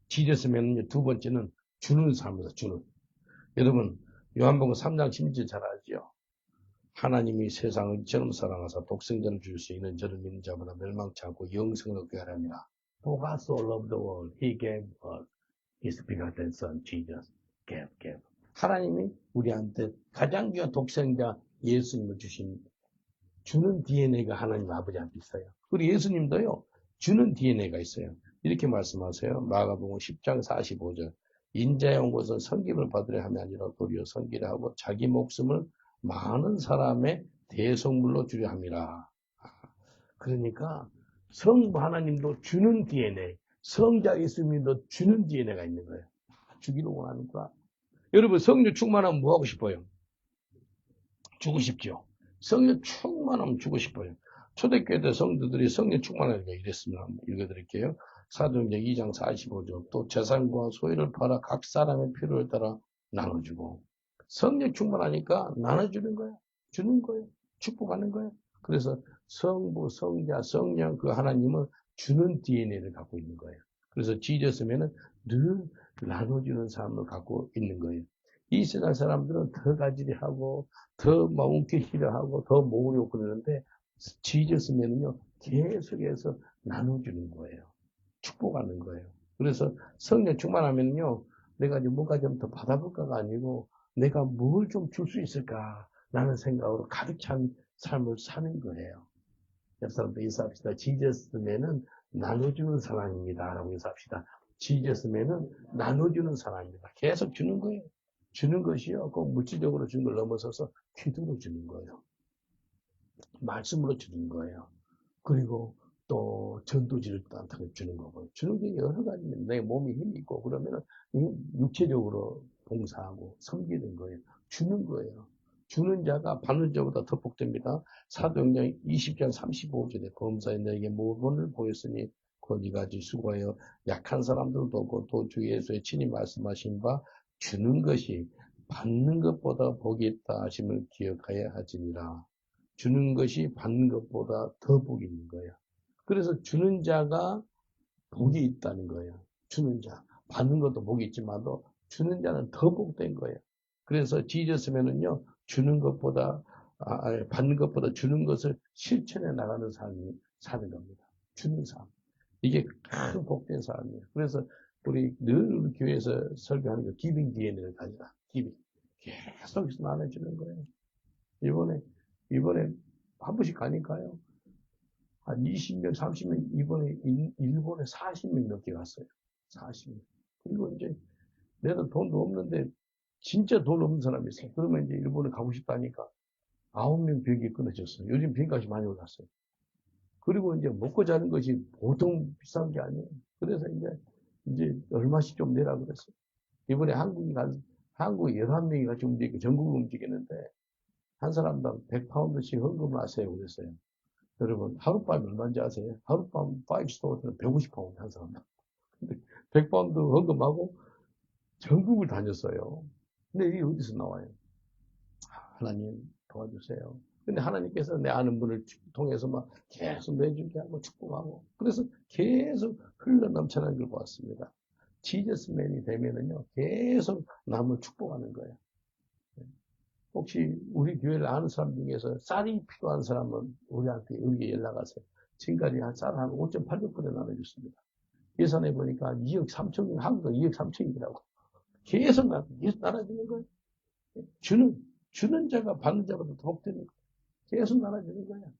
지졌으면은 두 번째는 주는 삶입니다. 주는. 여러분 요한복음 3장 16절 잘 알죠? 하나님이 세상을 이처럼 사랑하사 독생자를 줄 수 있는 저를 믿는 자마다 멸망치 않고 영생을 얻게 하랍니다. For God so loved the world, He gave us His begotten Son, Jesus. gave. 하나님이 우리한테 가장 귀한 독생자 예수님을 주는 DNA가 하나님 아버지한테 있어요. 그리고 예수님도요, 주는 DNA가 있어요. 이렇게 말씀하세요. 마가복음 10장 45절. 인자에 온 것은 선기를 받으려 함이 아니라 도리어 선기를 하고 자기 목숨을 많은 사람의 대속물로 주려 함이라. 그러니까 성부 하나님도 주는 DNA, 성자 예수님도 주는 DNA가 있는 거예요. 주기를 원하는구나. 여러분 성령 충만하면 뭐 하고 싶어요? 주고 싶죠. 성령 충만하면 주고 싶어요. 초대교회 때 성도들이 성령 충만하니까 이랬습니다. 한번 읽어드릴게요. 사도행전 2장 45절. 또 재산과 소유를 팔아 각 사람의 필요에 따라 나눠주고. 성령 충만하니까 나눠주는 거예요. 주는 거예요. 축복하는 거예요. 그래서 성부, 성자, 성령 그 하나님은 주는 DNA를 갖고 있는 거예요. 그래서 지졌으면은 늘 나눠주는 삶을 갖고 있는 거예요. 이 세상 사람들은 더 가지리 하고 더 움켜쥐려 하고 더 모으려고 그러는데 지졌으면은요 계속해서 나눠주는 거예요. 축복하는 거예요. 그래서 성령 충만하면요 내가 이제 뭔가 좀 더 받아볼까가 아니고 내가 뭘 좀 줄 수 있을까 라는 생각으로 가득 찬 삶을 사는 거예요. 옆 사람도 인사합시다. 지졌으면은 나눠주는 사람입니다. 라고 인사합시다. 지졌으면은 나눠주는 사람입니다. 계속 주는 거예요. 주는 것이요. 꼭 물질적으로 주는 걸 넘어서서 기도로 주는 거예요. 말씀으로 주는 거예요. 그리고 또 전도지를 따뜻하게 주는 거고. 주는 게 여러 가지입니다. 내 몸에 힘이 있고 그러면은 육체적으로 봉사하고 섬기는 거예요. 주는 거예요. 주는 자가 받는 자보다 더 복됩니다. 사도행전 20장 35절에 범사에 너에게 모본을 보였으니 곧 이같이 수고하여 약한 사람들도 돕고 또 주 예수의 친히 말씀하신 바 주는 것이 받는 것보다 복이 있다 하심을 기억하여야 하지니라. 주는 것이 받는 것보다 더 복이 있는 거예요. 그래서 주는 자가 복이 있다는 거예요. 주는 자. 받는 것도 복이 있지만도 주는 자는 더 복된 거예요. 그래서 지저스면은요, 주는 것보다, 받는 것보다 주는 것을 실천해 나가는 삶이 사는 겁니다. 주는 삶. 이게 큰 복된 삶이에요. 그래서 우리 늘 우리 교회에서 설교하는 거 기빙 DNA를 가져라. 기빙. 계속해서 나눠주는 거예요. 이번에 한 번씩 가니까요. 한 20명, 30명, 이번에 일본에 40명 넘게 갔어요. 40명. 그리고 이제 내가 돈도 없는데 진짜 돈 없는 사람이 있어요. 그러면 이제 일본에 가고 싶다니까 9명 비행기 끊어졌어요. 요즘 비행값이 많이 올랐어요. 그리고 이제 먹고 자는 것이 보통 비싼 게 아니에요. 그래서 이제 얼마씩 좀 내라 그랬어요. 이번에 한국 11명이 같이 움직이고 전국을 움직이는데 한 사람당 100파운드씩 헌금을 하세요 그랬어요. 여러분, 하룻밤 얼마인지 아세요? 하룻밤 5스타호텔은 150파운드 한 사람당. 근데 100파운드 헌금하고 전국을 다녔어요. 근데 이게 어디서 나와요? 하나님 도와주세요. 근데 하나님께서 내 아는 분을 통해서 막 계속 내주게 하고 축복하고 그래서 계속 흘러 넘쳐나는 걸 보았습니다. 지저스맨이 되면은요 계속 남을 축복하는 거예요. 혹시 우리 교회를 아는 사람 중에서 쌀이 필요한 사람은 우리한테 여기 연락하세요. 지금까지 쌀 한 5.800불에 나눠줬습니다. 예산해 보니까 2억 3천, 한국은 2억 3천이더라고. 계속 나눠주는 거예요. 주는 자가 받는 자보다 더 복되는 거예요. 계속 나눠주는 거예요.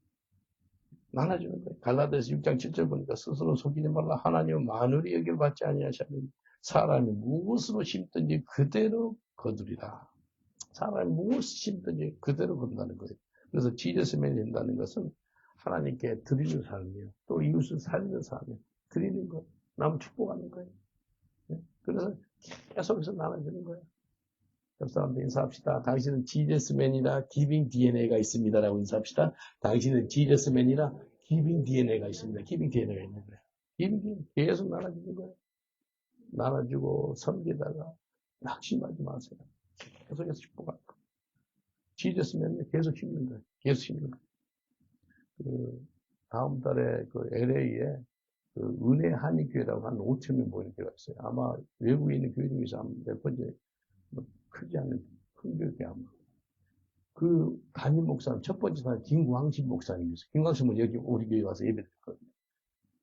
나눠주는 거예요. 갈라디아서 6장 7절 보니까 스스로 속이지 말라. 하나님은 만물이 여길 받지 아니하시니 사람이 무엇으로 심든지 그대로 거두리라. 사람이 무엇을 심든지 그대로 건다는 거예요. 그래서 지저스맨이 된다는 것은 하나님께 드리는 삶이에요. 또 이웃을 살리는 삶이에요. 드리는 거, 남 축복하는 거예요. 그래서 계속해서 나눠주는 거예요. 옆 사람들 인사합시다. 당신은 지저스맨이라 기빙 DNA가 있습니다라고 인사합시다. 당신은 지저스맨이라 기빙 DNA가 있습니다. 기빙 DNA가 있는 거예요. 기빙 계속 나눠주는 거예요. 나눠주고 섬기다가 낙심하지 마세요. 계속해서 축복할 거예요. 지졌으면 계속 힘든 거예요. 계속 힘든 거예요. 다음 달에 LA에 은혜 한인교회라고 한 5천 명 모이는 교회가 있어요. 아마 외국에 있는 교회 중에서 몇 번째 크지 않은 큰 교회 아마. 그 담임 목사님, 첫 번째 사람 김광신 목사님이었어요. 김광신은 여기 우리 교회 와서 예배드렸거든요.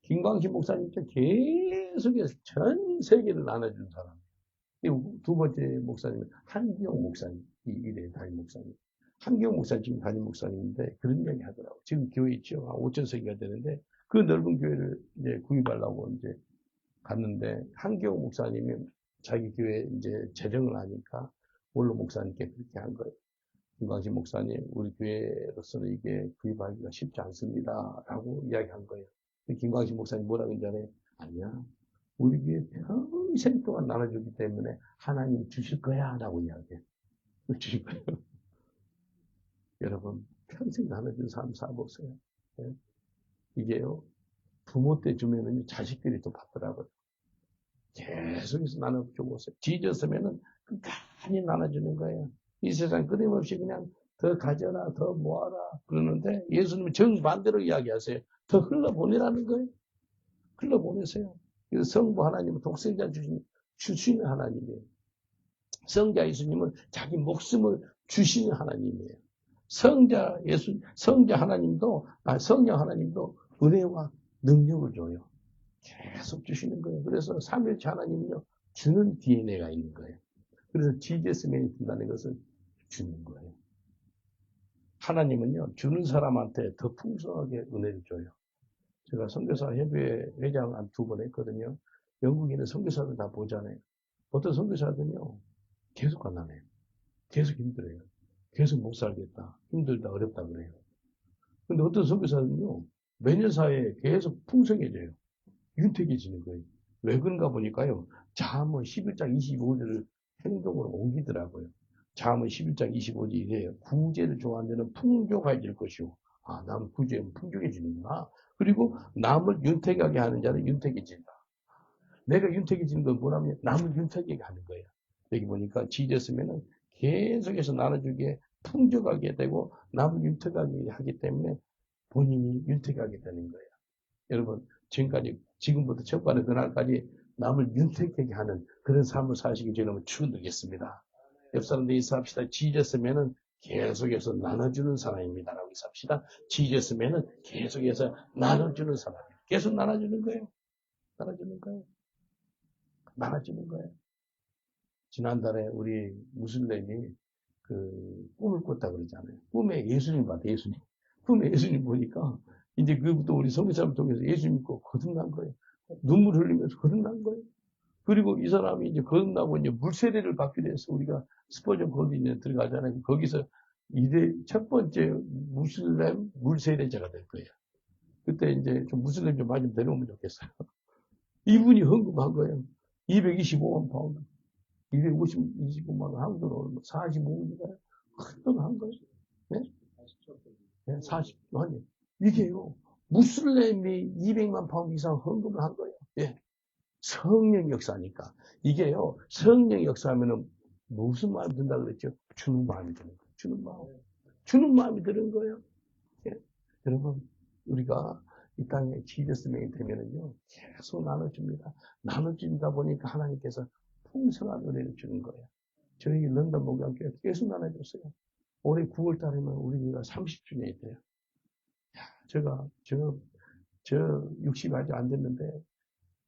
김광신 목사님께 계속해서 전 세계를 나눠준 사람. 두 번째 목사님은 한기영 목사님, 이래 담임 목사님. 한기영 목사님 지금 담임 목사님인데 그런 이야기 하더라고. 지금 교회 있죠. 한 5천 석이가 되는데 그 넓은 교회를 이제 구입하려고 이제 갔는데 한기영 목사님이 자기 교회 이제 재정을 하니까 원로 목사님께 그렇게 한 거예요. 김광신 목사님, 우리 교회로서는 이게 구입하기가 쉽지 않습니다. 라고 이야기한 거예요. 김광신 목사님 뭐라고 했잖아요. 아니야. 우리 교회 평생 동안 나눠주기 때문에 하나님 주실 거야. 라고 이야기해요. 주실 거예요. 여러분, 평생 나눠준 삶 살아보세요. 네? 이게요, 부모 때 주면은 자식들이 또 받더라고요. 계속해서 나눠주고서 지졌으면은 끝까지 나눠주는 거예요. 이 세상 끊임없이 그냥 더 가져라, 더 모아라 그러는데 예수님은 정반대로 이야기하세요. 더 흘러보내라는 거예요. 흘러보내세요. 그래서 성부 하나님은 독생자 주시는 하나님이에요. 성자 예수님은 자기 목숨을 주시는 하나님이에요. 성자 하나님도, 성령 하나님도 은혜와 능력을 줘요. 계속 주시는 거예요. 그래서 삼일체 하나님은요, 주는 DNA가 있는 거예요. 그래서 지저스맨이 된다는 것은 주는 거예요. 하나님은요, 주는 사람한테 더 풍성하게 은혜를 줘요. 제가 선교사 협의회 회장 한 2번 했거든요. 영국에 있는 선교사들 다 보잖아요. 어떤 선교사들은요, 계속 가난해요. 계속 힘들어요. 계속 못 살겠다. 힘들다, 어렵다 그래요. 근데 어떤 선교사들은요, 매년 사이에 계속 풍성해져요. 윤택해지는 거예요. 왜 그런가 보니까요. 잠언 11장 25절을 행동으로 옮기더라고요. 잠언 11장 25절 이래요. 구제를 좋아하는 자는 풍족해질 것이고, 아, 남 구제하면 풍족해지는구나. 그리고 남을 윤택하게 하는 자는 윤택해진다. 내가 윤택해지는 건 뭐냐면 남을 윤택하게 하는 거예요. 여기 보니까 지졌으면은 계속해서 나눠주기에 풍족하게 되고 남을 윤택하게 하기 때문에 본인이 윤택하게 되는 거예요. 여러분, 지금부터 첫발의 그날까지 남을 윤택하게 하는 그런 삶을 사시길 저는 축원드리겠습니다. 옆 사람들 인사합시다. 지졌으면은 계속해서 나눠주는 사람입니다. 라고 인사합시다. 지졌으면은 계속해서 나눠주는 사람입니다. 계속 나눠주는 거예요. 나눠주는 거예요. 나눠주는 거예요. 지난달에 우리 무슬림이 그 꿈을 꿨다 그러잖아요. 꿈에 예수님 봤다, 예수님. 꿈에 예수님 보니까 이제 그부터 우리 성교사를 통해서 예수 믿고 거듭난 거예요. 눈물 흘리면서 거듭난 거예요. 그리고 이 사람이 이제 거듭나고 이제 물세례를 받기로 해서 우리가 스포전 거기에 들어가잖아요. 거기서 첫 번째 무슬림 물세례자가 될 거예요. 그때 이제 좀 무슬림 좀 많이 데려오면 좋겠어요. 이분이 헌금한 거예요. 225만 파운드. 225만 원, 한국 돈으로 45억인가요? 큰 돈 한 거예요. 네? 네, 40, 아니, 이게요. 무슬림이 200만 파운드 이상 헌금을 한 거예요. 예. 성령 역사니까. 이게요, 성령 역사하면은 무슨 마음이 든다고 그랬죠? 주는 마음이 드는 거예요. 주는 마음. 주는 마음이 드는 거예요. 예. 여러분, 우리가 이 땅에 지저스명이 되면은요, 계속 나눠줍니다. 나눠준다 보니까 하나님께서 풍성한 은혜를 주는 거예요. 저희 런던 목양교회 계속 나눠줬어요. 올해 9월 달이면 우리가 30주년이 돼요. 야, 저 60이 아직 안 됐는데,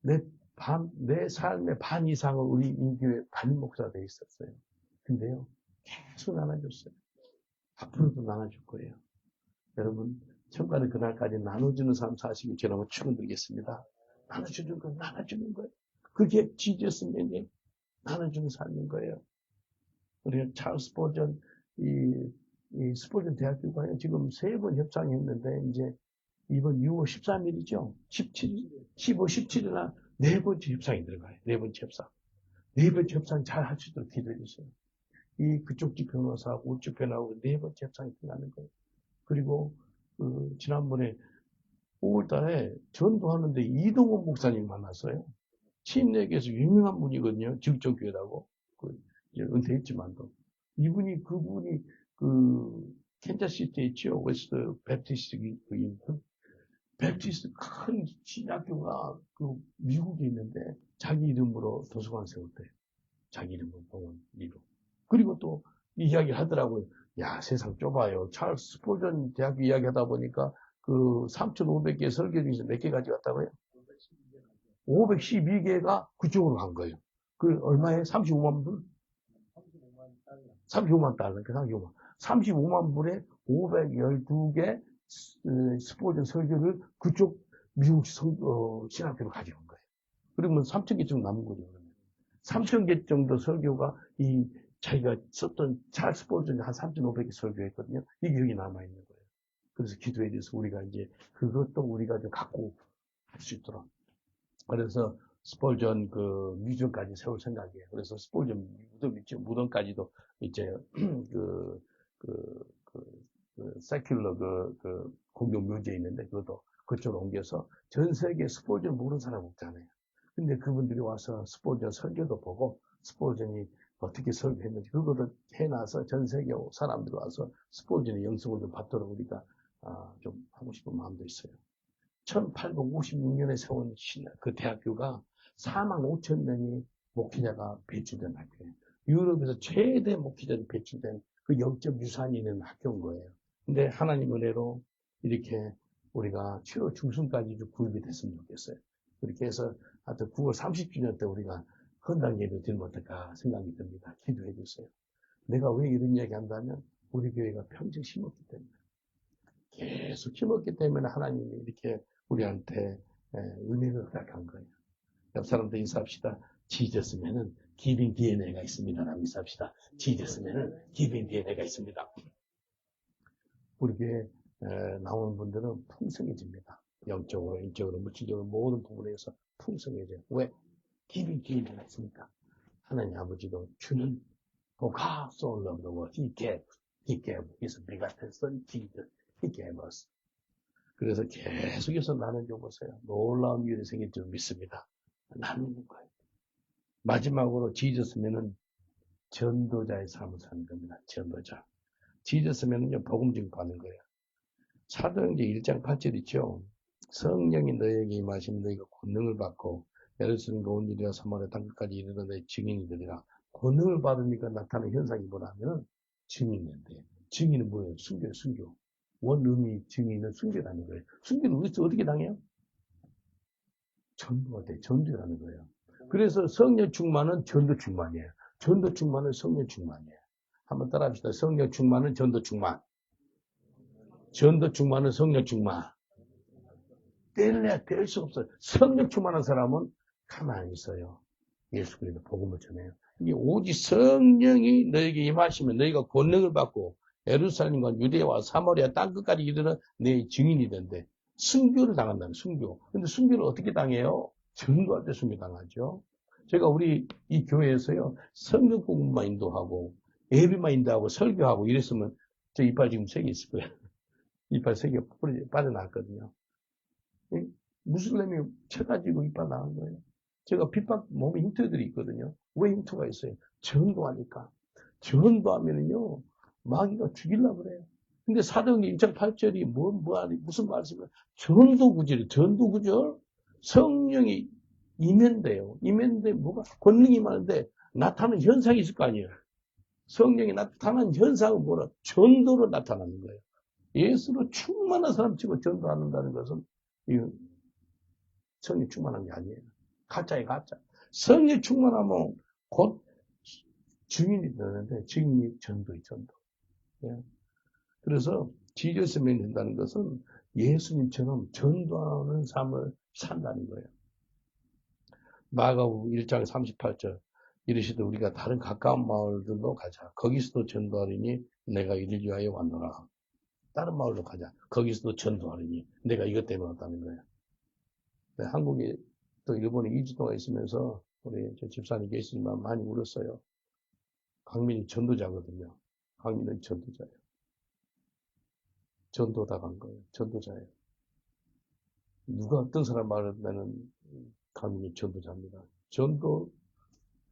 내 삶의 반 이상은 우리 인교회 담임 목사가 돼 있었어요. 근데요, 계속 나눠줬어요. 앞으로도 나눠줄 거예요. 여러분, 천가는 그날까지 나눠주는 삶 사시길 저는 축원드리겠습니다. 나눠주는 거, 나눠주는 거예요. 그게 지저스맨이 나눠주는 삶인 거예요. 우리 찰스 스포전, 이 스포전 대학교가 지금 3번 협상했는데, 이제 이번 6월 13일이죠? 17일, 15, 17일날 4번째 협상이 들어가요. 4번째 협상. 4번째 협상 잘 할 수 있도록 기도해 주세요. 그쪽 집 변호사하고 우쪽 변호사하고 4번째 협상이 들어가는 거예요. 그리고, 지난번에 5월 달에 전도하는데 이동원 목사님 만났어요. 침례교에서 유명한 분이거든요. 직접교회라고. 은퇴했지만도. 그분이, 캔자시티에 있죠. 웨스트 베프티스트 베프티스트 큰 신학교가 미국에 있는데 자기 이름으로 도서관 세웠대요. 자기 이름으로 병원 미국. 그리고 또 이야기를 하더라고요. 야, 세상 좁아요. 찰스 스포전 대학교 이야기 하다 보니까 3,500개 설교 중에서 몇 개 가져갔다고요? 512개가 그쪽으로 간 거예요. 얼마에? 35만 불? 35만 달러. 35만 불에 512개 스포전 설교를 그쪽 미국 신학교로 가져간 거예요. 그러면 3,000개 정도 남은 거죠. 3,000개 정도 설교가 자기가 썼던 찰스 스포전이 한 3,500개 설교했거든요. 이게 여기 남아있는 거예요. 그래서 기도해 주셔서 우리가 이제 그것도 우리가 좀 갖고 할 수 있도록. 그래서 스폴전 뮤지엄까지 세울 생각이에요. 그래서 스폴전 무덤 있죠. 무덤까지도 이제 세큘러 공동 묘지에 있는데 그것도 그쪽으로 옮겨서 전 세계 스폴전 모르는 사람 없잖아요. 근데 그분들이 와서 스폴전 설교도 보고 스폴전이 어떻게 설교했는지 그거를 해놔서 전 세계 사람들이 와서 스폴전의 영성을 좀 받도록 우리가 좀 하고 싶은 마음도 있어요. 1856년에 세운 그 대학교가 4만 5천 명의 목회자가 배출된 학교예요. 유럽에서 최대 목회자들이 배출된 그 영적 유산이 있는 학교인 거예요. 근데 하나님 은혜로 이렇게 우리가 7월 중순까지 좀 구입이 됐으면 좋겠어요. 그렇게 해서 하여튼 9월 30주년 때 우리가 헌당 예배 드리면 어떨까 생각이 듭니다. 기도해 주세요. 내가 왜 이런 이야기 한다면 우리 교회가 평생 심었기 때문에 계속 심었기 때문에 하나님이 이렇게 우리한테 은혜를 허락한 거예요. 옆 사람도 인사합시다. 지졌으면은 기빙 DNA가 있습니다. 라고 인사합시다. 지졌으면은 기빙 DNA가 있습니다. 우리 교회 나오는 분들은 풍성해집니다. 영적으로, 인적으로, 물질적으로 모든 부분에서 풍성해져요. 왜? 길이 있으니까. 하나님 아버지도 주는 For God so loved the world, He gave His begotten Son, Jesus. He gave us. 그래서 계속해서 나는 좀 보세요. 놀라운 일이 생길 줄 믿습니다. 나누는 거예요. 마지막으로 지졌으면은 전도자의 삶을 사는 겁니다. 전도자. 지졌으면은요, 복음 증거하는 거예요. 사도행전 1장 8절 있죠. 성령이 너에게 임하시면 너희가 권능을 받고 예루살렘과 온 유대와 사마리아 땅끝까지 이르러 너희 증인이 되리라. 권능을 받으니까 나타나는 현상이 뭐냐면 증인인데, 증인은 뭐예요? 순교예요, 순교. 원의미 증인은 순교라는 거예요. 순교는 우리서 어떻게 당해요? 전도가 돼, 전도라는 거예요. 그래서 성령 충만은 전도 충만이에요. 전도 충만은 성령 충만이에요. 한번 따라 합시다. 성령 충만은 전도 충만. 전도 충만은 성령 충만. 뗄래야 뗄 수 없어요. 성령 충만한 사람은 가만히 있어요. 예수 그리스도 복음을 전해요. 이게 오직 성령이 너에게 임하시면 너희가 권능을 받고 예루살렘과 유대와 사마리아 땅끝까지 이르러 내 증인이 된대. 순교를 당한다는 순교. 근데 순교를 어떻게 당해요? 전도할 때 순교 당하죠. 제가 우리 이 교회에서요 성경 복음만 인도하고 예배만 인도하고 설교하고 이랬으면 저 이빨 지금 3개 있을 거예요. 이빨 3개 빠져나왔거든요. 무슬림이 쳐가지고 이빨 나온 거예요. 제가 핍박 몸에 흉터들이 있거든요. 왜 흉터가 있어요? 전도하니까. 전도하면은요, 마귀가 죽이려고 그래요. 근데 사도행전 1장 8절이 무슨 말씀이에요? 전도구절이에요. 전도구절. 성령이 임했대요. 임했는데 뭐가 권능이 많은데 나타나는 현상이 있을 거 아니에요. 성령이 나타나는 현상은 뭐라? 전도로 나타나는 거예요. 예수로 충만한 사람 치고 전도한다는 것은 성령 충만한 게 아니에요. 가짜예요, 가짜. 성령 충만하면 곧 증인이 되는데, 증인이 전도의 전도. 예. 그래서 지저스맨이 된다는 것은 예수님처럼 전도하는 삶을 산다는 거예요. 마가복음 1장 38절 이르시되 우리가 다른 가까운 마을들로 가자. 거기서도 전도하리니 내가 이를 위하여 왔노라. 다른 마을로 가자. 거기서도 전도하리니 내가 이것 때문에 왔다는 거예요. 네, 한국에 또 일본에 2주 동안 있으면서 우리 집사님 계시지만 많이 울었어요. 강민이 전도자거든요. 강민은 전도자예요. 전도다 간 거예요. 전도자예요. 누가 어떤 사람 말하면은 강민이 전도자입니다. 전도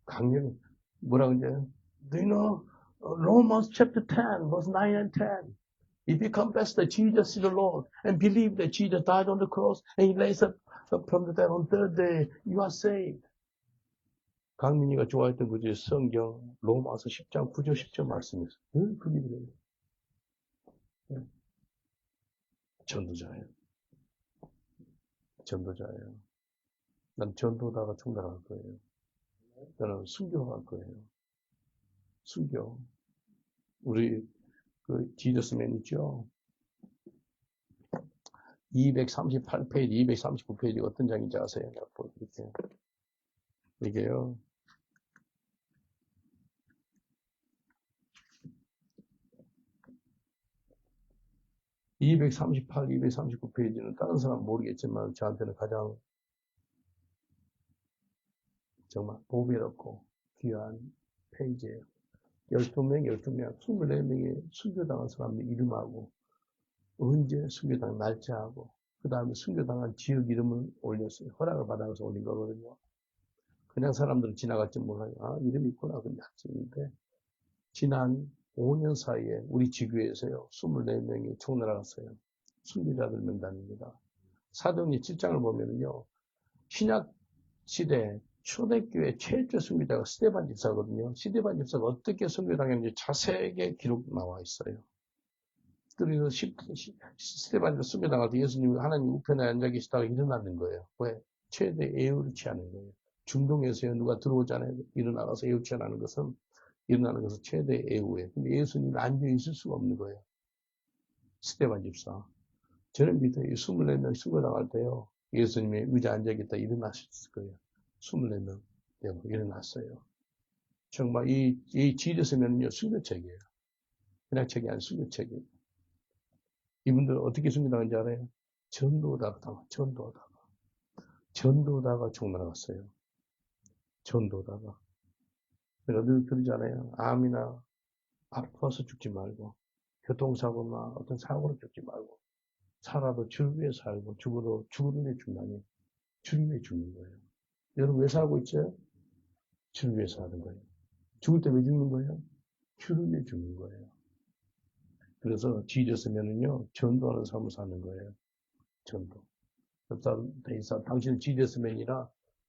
강령 뭐라 그러냐? Do you know Romans chapter 10 verse 9 and 10? If you confess that Jesus is the Lord and believe that Jesus died on the cross and He raised up from the dead on third day, you are saved. 강민이가 좋아했던 그 성경 로마서 10장 9절 10절 말씀이었어요. 늘 그 기도해요. 전도자예요. 전도자예요. 난 전도다가 충분할 거예요. 저는 순교할 거예요. 순교. 우리 그 지저스맨 있죠? 238페이지, 239페이지 어떤 장인지 아세요? 내가 보여드릴게요. 이게요. 238, 239페이지는 다른 사람 모르겠지만 저한테는 가장 정말 보배롭고 귀한 페이지예요. 12명, 24명의 순교당한 사람의 이름하고 언제 순교당 날짜하고 그 다음에 순교당한 지역 이름을 올렸어요. 허락을 받아서 올린 거거든요. 그냥 사람들은 지나갈지 몰라요. 아, 이름이 있구나. 근데 학생인데 지난 5년 사이에 우리 지교에서요. 24명이 총날아갔어요. 순교자들 명단입니다. 사도행전 7장을 보면요. 신약 시대 초대교회 최초 순교자가 스데반 집사거든요. 스데반 집사가 어떻게 순교당했는지 자세하게 기록 나와 있어요. 그래서 스데반 집사 순교당할 때 예수님이 하나님 우편에 앉아 계시다가 일어나는 거예요. 왜? 최대 애우를 취하는 거예요. 중동에서 누가 들어오잖아요. 일어나가서 애우 취하는 것은 일어나는 것은 최대 애우예요. 근데 예수님이 앉아 있을 수가 없는 거예요. 스데반 집사. 저는 밑에 24명 순교당할 때요. 예수님이 의자 앉아 있다 일어나셨을 거예요. 24명 되고 일어났어요. 정말 이 지렸으면요 순교책이에요. 그냥 책이 아니라 순교책이에요. 이분들 어떻게 순교당한지 알아요? 전도다가 죽나갔어요. 전도다가. 내가 늘 그러잖아요. 암이나 아파서 죽지 말고, 교통사고나 어떤 사고로 죽지 말고, 살아도 줄 위에 살고, 죽어도 주를 위해 죽나니, 줄 위해 죽는 거예요. 여러분 왜 살고 있죠? 줄 위해 사는 거예요. 죽을 때 왜 죽는 거예요? 주를 위해 죽는 거예요. 그래서 지졌으면은요, 전도하는 삶을 사는 거예요. 전도. 당신은 지졌으면이라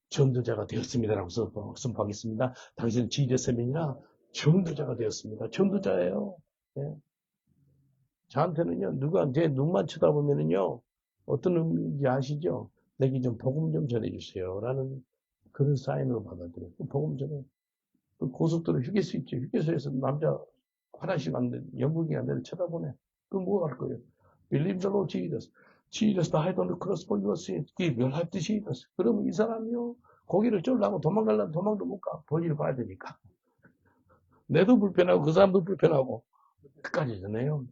전도자가 되었습니다라고 선포하겠습니다. 당신은 지졌으면이라 전도자가 되었습니다. 전도자예요. 예. 저한테는요, 누가 제 눈만 쳐다보면은요, 어떤 의미인지 아시죠? 내게 좀 복음 좀 전해주세요. 라는 그런 사인으로 받아들여요. 복음 전해. 고속도로 휴게소 있죠. 휴게소에서 남자 화장실 갔는데 영국인이 내를 쳐다보네. 그럼 뭐 할 거예요? Believe the Lord Jesus. Jesus died on the cross for your sins. Give your life to Jesus. 그러면 이 사람이요, 고기를 쫄라고 도망가려면 도망도 못 가. 볼일 봐야 되니까. 내도 불편하고 그 사람도 불편하고 끝까지잖아요.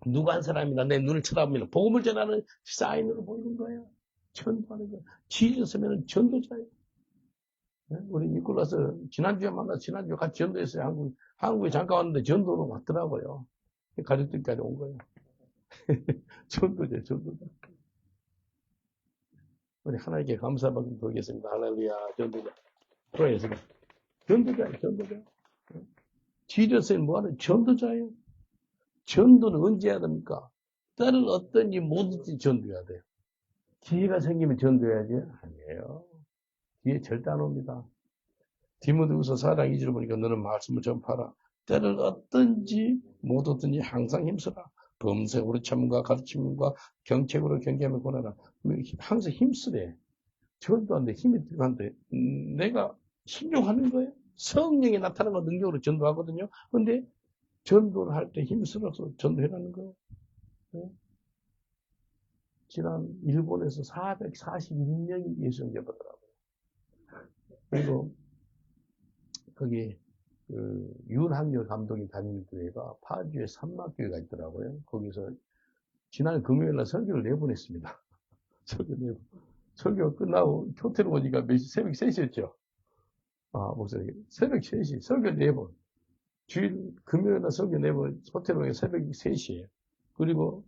누가 한 사람이나 내 눈을 쳐다보면 복음을 전하는 사인으로 보이는 거예요. 전도하는 거예요. 지졌으면 전도자예요. 우리 니콜라스 지난주에 지난주에 같이 전도했어요. 한국에 잠깐 왔는데 전도로 왔더라고요. 가족들까지 온 거예요. 전도자. 우리 하나님께 감사받고 보겠습니다. 할렐루야, 전도자. 프로에서가 전도자. 지저스는 뭐하는 전도자예요. 전도는 언제 해야 됩니까? 때는 어떤지 뭐든지 전도해야 돼요. 기회가 생기면 전도해야지. 아니에요. 기회 절대 안 옵니다. 디모데후서 4장 2절 보니까 너는 말씀을 전파하라. 때를 어떤지 못 얻든지 항상 힘쓰라. 범색으로 참과 가르침과 경책으로 경계하며 권하라. 항상 힘쓰래. 전도하는데 힘이 들어간대. 내가 순종하는 거예요. 성령이 나타나는 거 능력으로 전도하거든요. 근데 전도를 할 때 힘쓰러서 전도해라는 거예요. 네? 지난 일본에서 441명이 예수 영접 받더라고요. 그리고 거기 윤학열 감독이 다니는 교회가 파주에 산막교회가 있더라고요. 거기서 지난 금요일날 설교를 내보냈습니다. 설교 끝나고 호텔 오니까 새벽 3시였죠. 목사님. 새벽 3시 설교 4번. 주일 금요일날 설교 4번 호텔 오니까 새벽 3시에요. 그리고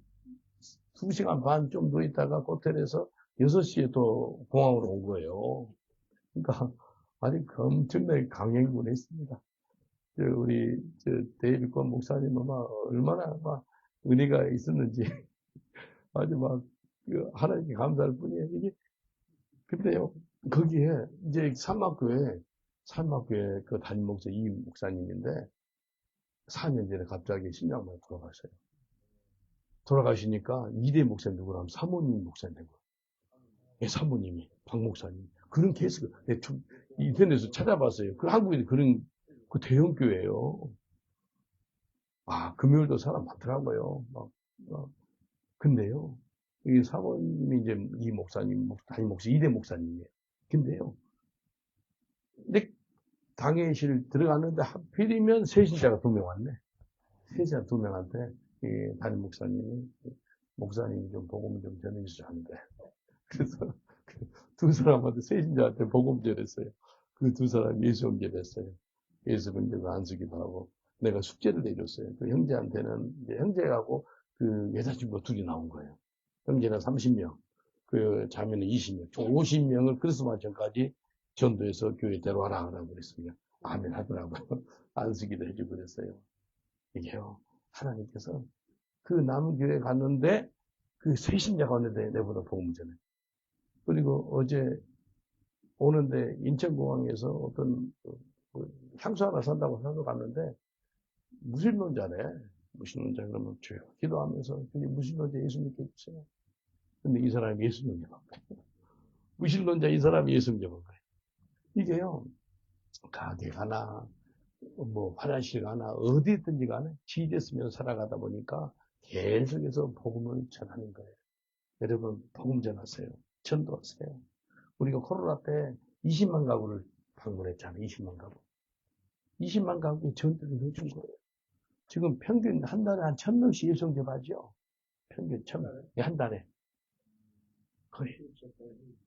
2시간 반 좀 누워있다가 호텔에서 6시에 또 공항으로 온 거예요. 그러니까 아주 엄청나게 강행군을 했습니다. 우리 데이비권 목사님 얼마나 막 은혜가 있었는지 아주 막 하나님께 감사할 뿐이에요. 이게 근데요 거기에 이제 산막교회 그 담임 목사 이 목사님인데 4년 전에 갑자기 심장마비 돌아가셨어요. 돌아가시니까 2대 목사님 누구라면 사모님 목사님 된 거예요. 예, 사모님이 박 목사님 그런 케이스가 인터넷에서 찾아봤어요. 그 한국에 그런 그 대형 교회예요. 금요일도 사람 많더라고요. 근데요, 이 사모님이 이제 이 목사님, 담임 목사, 2대 목사님이에요. 근데요, 근데 당회실 들어갔는데 하필이면 세신자가 2명 왔네. 세신자 2명한테 이 담임 목사님이 좀 복음 좀 전해주셔야 하는데. 그래서 두 사람한테 세신자한테 복음 전했어요. 그 두 사람이 예수 영접했어요. 예수 영접을 안수기도 하고 내가 숙제를 내줬어요. 그 형제한테는 이제 형제하고 그 여자친구가 둘이 나온 거예요. 형제는 30명, 그 자매는 20명, 총 50명을 크리스마스 전까지 전도해서 교회 데려와라 하라고 그랬습니다. 아멘 하더라고요. 안수기도 해주고 그랬어요. 이게요, 하나님께서 그 남은 교회 갔는데 그 세신자가 왔는데 내보다 복음 전해. 그리고 어제 오는데 인천공항에서 어떤 향수 하나 산다고 사서 갔는데 무신론자래. 무신론자 그러면 주여 기도하면서 그게 무신론자 예수 믿게 해주세요. 근데 이 사람이 예수 믿는 거예요. 무신론자 이 사람이 예수 믿는 거예요. 이게요, 가게 가나 화장실 가나 어디든지 간에 지됐으면 살아가다 보니까 계속해서 복음을 전하는 거예요. 여러분 복음 전하세요. 전도하세요. 우리가 코로나 때 20만 가구를 방문했잖아요. 20만 가구. 20만 가구에 전도를 해준 거예요. 지금 평균 한 달에 한 1,000명씩 예수 영접하죠. 평균 1,000명. 한 달에. 거의.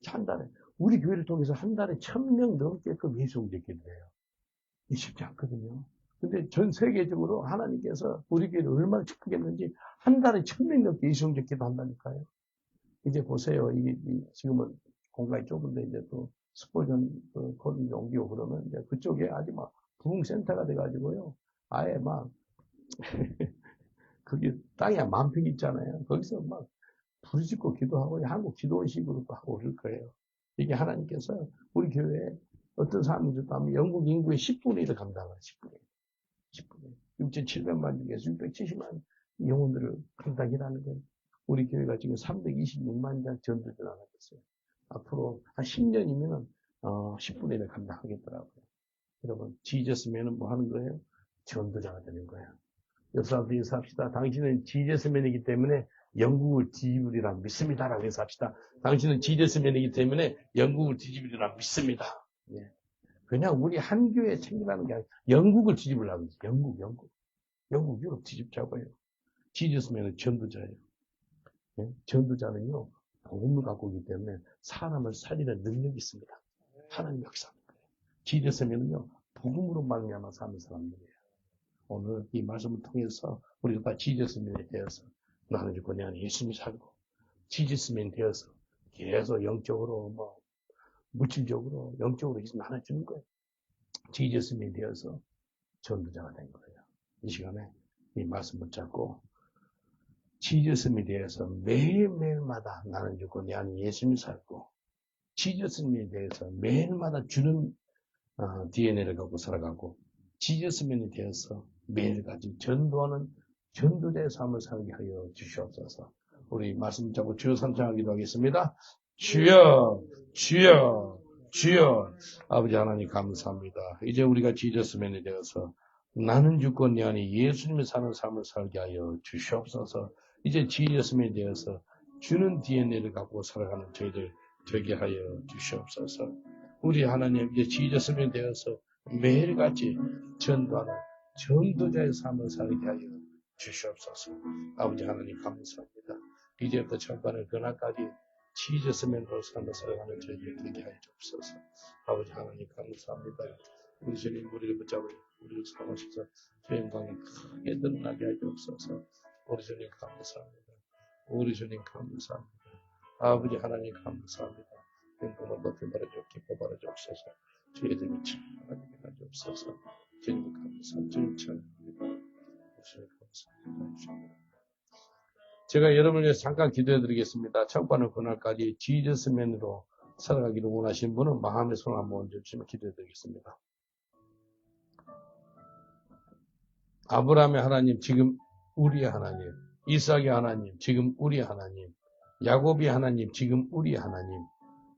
한 달에. 우리 교회를 통해서 한 달에 1,000명 넘게끔 예수님께 드려요. 이 쉽지 않거든요. 근데 전 세계적으로 하나님께서 우리 교회를 얼마나 축복했는지 한 달에 1,000명 넘게 예수님께 기도한다니까요. 이제 보세요. 지금은 공간이 좁은데 이제 또 스포전 거리 옮기고 그러면 이제 그쪽에 아주 막 부흥센터가 돼가지고요. 아예 막 그게 땅이 10,000평 있잖아요. 거기서 막 부르짖고 기도하고 한국 기도원식으로 또 하고 그럴 거예요. 이게 하나님께서 우리 교회에 어떤 사람이 좋다면 영국 인구의 10분의 1을 감당하는 10분의 1. 10분의 1. 6,700만 중에서 670만 영혼들을 감당이라는 거예요. 우리 교회가 지금 326만 장 전도를 나가겠어요. 앞으로 한 10년이면 10분의 1을 감당하겠더라고요. 여러분, 지저스맨은 뭐 하는 거예요? 전도자가 되는 거예요. 여러분들 인사합시다. 당신은 지저스맨이기 때문에 영국을 뒤집으리라 믿습니다라고 인사합시다. 당신은 지저스맨이기 때문에 영국을 뒤집으리라 믿습니다. 예. 그냥 우리 한 교회 챙기라는 게 아니라 영국을 뒤집으려고 하지. 영국 유럽 뒤집자고요. 지저스맨은 전도자예요. 예? 전도자는요, 복음을 갖고 오기 때문에 사람을 살리는 능력이 있습니다. 하나님 역사하는 거예요. 지저스맨은요, 복음으로 말미암아 사는 사람들이에요. 오늘 이 말씀을 통해서 우리가 다 지저스맨이 되어서 나는 주고 내 안에 예수님이 살고 지저스맨이 되어서 계속 영적으로 물질적으로 영적으로 예수님 하나 주는 거예요. 지저스맨이 되어서 전도자가 된 거예요. 이 시간에 이 말씀 붙잡고 지저스맨이 되어서 매일매일마다 나는 주고 내 안에 예수님이 살고 지저스맨에 대해서 매일마다 주는 DNA를 갖고 살아가고 지저스맨이 되어서 매일같이 전도하는 전도자의 삶을 살게 하여 주시옵소서. 우리 말씀 잡고 주여 삼창하기도 하겠습니다. 주여, 주여, 주여. 아버지 하나님 감사합니다. 이제 우리가 지저스맨이 되어서 나는 주권 내 안에 예수님이 사는 삶을 살게 하여 주시옵소서. 이제 지저스맨이 되어서 주는 DNA를 갖고 살아가는 저희들 되게 하여 주시옵소서. 우리 하나님 이제 지저스맨이 되어서 매일같이 전도하는 전도자의 삶을 살게 하여 주시옵소서. 아버지 하나님 감사합니다. 이제부터 천반의 그날까지 지저스맨으로 삶을 살아가는 저희들 되게 하여 주옵소서. 아버지 하나님 감사합니다. 우리 주님 우리를 붙잡으려 우리를 사모하셔서 저희 영광이 크게 드러나게 하여 주옵소서. 우리 주님 감사합니다. 우리 주님 감사합니다. 아버지 하나님 감사합니다. 영광을 높이 바라죠. 기뻐 바라죠. 없어서 저희들 미쳐 하나님이 가져옵소서. 주님 감사합니다. 주님 찬양합니다. 주님 감사합니다. 제가 여러분을 위해서 잠깐 기도해 드리겠습니다. 첫번은 그날까지 지저스맨으로 살아가기를 원하시는 분은 마음의 손을 한번 얹어주시면 기도해 드리겠습니다. 아브라함의 하나님, 지금 우리의 하나님. 이삭의 하나님, 지금 우리의 하나님. 야곱의 하나님, 지금 우리의 하나님.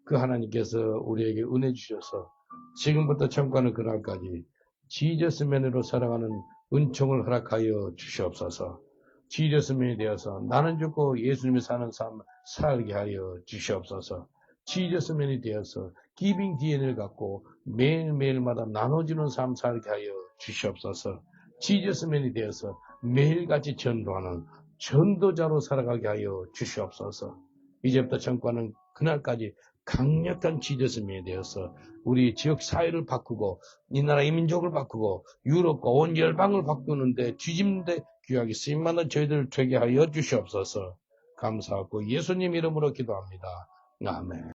그 하나님께서 우리에게 은혜 주셔서 지금부터 천국하는 그날까지 지저스맨으로 살아가는 은총을 허락하여 주시옵소서. 지저스맨이 되어서 나는 죽고 예수님이 사는 삶 살게 하여 주시옵소서. 지저스맨이 되어서 기빙 DNA를 갖고 매일매일마다 나눠주는 삶 살게 하여 주시옵소서. 지저스맨이 되어서 매일같이 전도하는 전도자로 살아가게 하여 주시옵소서. 이제부터 천국하는 그날까지 강력한 지저스맨이 되어서 우리 지역 사회를 바꾸고 이 나라 이민족을 바꾸고 유럽과 온 열방을 바꾸는데 뒤집는데 귀하게 쓰임받는 저희들 되게 하여 주시옵소서. 감사하고 예수님 이름으로 기도합니다. 아멘.